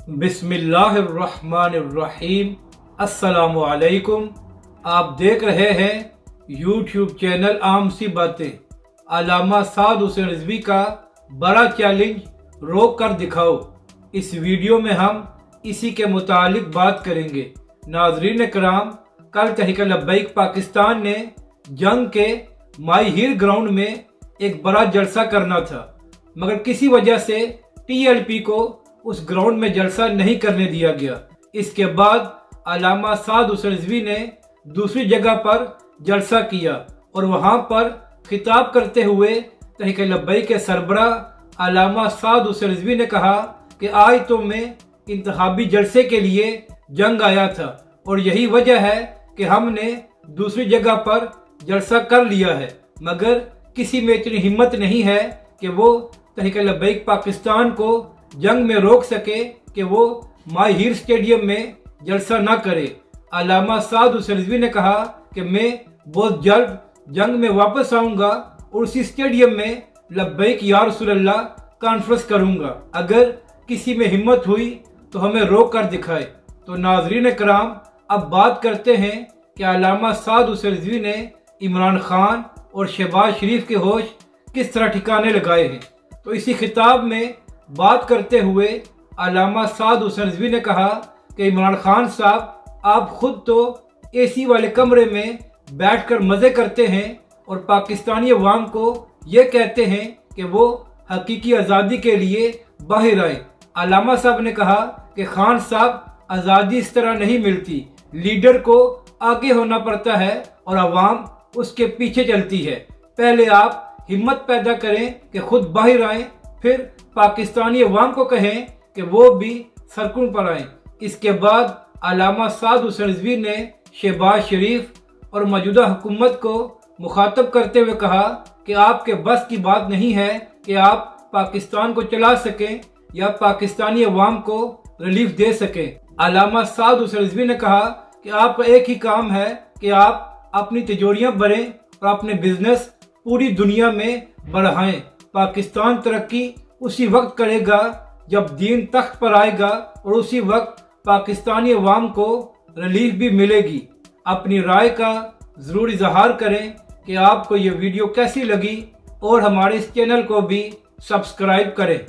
बिस्मिल्लाहिर्रहमानिर्रहीम। अस्सलामु अलैकुम। आप देख रहे हैं यूट्यूब चैनल आम सी बातें। अल्लामा साद हुसैन रिजवी का बड़ा चैलेंज रोक कर दिखाओ। इस वीडियो में हम इसी के मुतालिक बात करेंगे। नाजरीन कराम, कल तहरीक लब्बैक पाकिस्तान ने जंग के माई हिल ग्राउंड में एक बड़ा जलसा करना था, मगर किसी वजह से TLP को उस ग्राउंड में जलसा नहीं करने दिया गया। इसके बाद अल्लामा साद हुसैन रिजवी ने दूसरी जगह पर जलसा किया और वहां पर खिताब करते हुए तहरीक लब्बैक के सरबराह अल्लामा साद हुसैन रिजवी ने कहा कि आज तो मैं इंतखाबी जलसे के लिए जंग आया था और यही वजह है कि हमने दूसरी जगह पर जलसा कर लिया है, मगर किसी में इतनी हिम्मत नहीं है कि वो तहरीक लब्बैक पाकिस्तान को जंग में रोक सके कि वो माई हिल स्टेडियम में जलसा न करे। अल्लामा साद हुसैन रिजवी ने कहा कि मैं बहुत जल्द जंग में वापस आऊंगा और उसी स्टेडियम में लब्बैक या रसूलल्लाह कॉन्फ्रेंस करूंगा। अगर किसी में हिम्मत हुई तो हमें रोक कर दिखाए। तो नाजरीन कराम, अब बात करते हैं कि अल्लामा साद हुसैन रिजवी ने इमरान खान और शहबाज शरीफ के होश किस तरह ठिकाने लगाए हैं। तो इसी खिताब में बात करते हुए अल्लामा साद हुसैन रिजवी ने कहा कि इमरान खान साहब, आप खुद तो AC वाले कमरे में बैठकर मजे करते हैं और पाकिस्तानी अवाम को ये कहते हैं कि वो हकीकी आज़ादी के लिए बाहर आए। अल्लामा साहब ने कहा कि खान साहब, आज़ादी इस तरह नहीं मिलती, लीडर को आगे होना पड़ता है और अवाम उसके पीछे चलती है। पहले आप हिम्मत पैदा करें कि खुद बाहर आएं, फिर पाकिस्तानी अवाम को कहें कि वो भी सरकुन पर आएं। इसके बाद अल्लामा साद हुसैन रिजवी ने शहबाज शरीफ और मौजूदा हुकूमत को मुखातब करते हुए कहा कि आपके बस की बात नहीं है कि आप पाकिस्तान को चला सकें या पाकिस्तानी अवाम को रिलीफ दे सकें। अल्लामा साद हुसैन रिजवी ने कहा कि आपका एक ही काम है कि आप अपनी तिजोरियां भरें और अपने बिजनेस पूरी दुनिया में बढ़ाएं। पाकिस्तान तरक्की उसी वक्त करेगा जब दीन तख्त पर आएगा और उसी वक्त पाकिस्तानी अवाम को रिलीफ भी मिलेगी। अपनी राय का ज़रूर इजहार करें कि आपको ये वीडियो कैसी लगी और हमारे इस चैनल को भी सब्सक्राइब करें।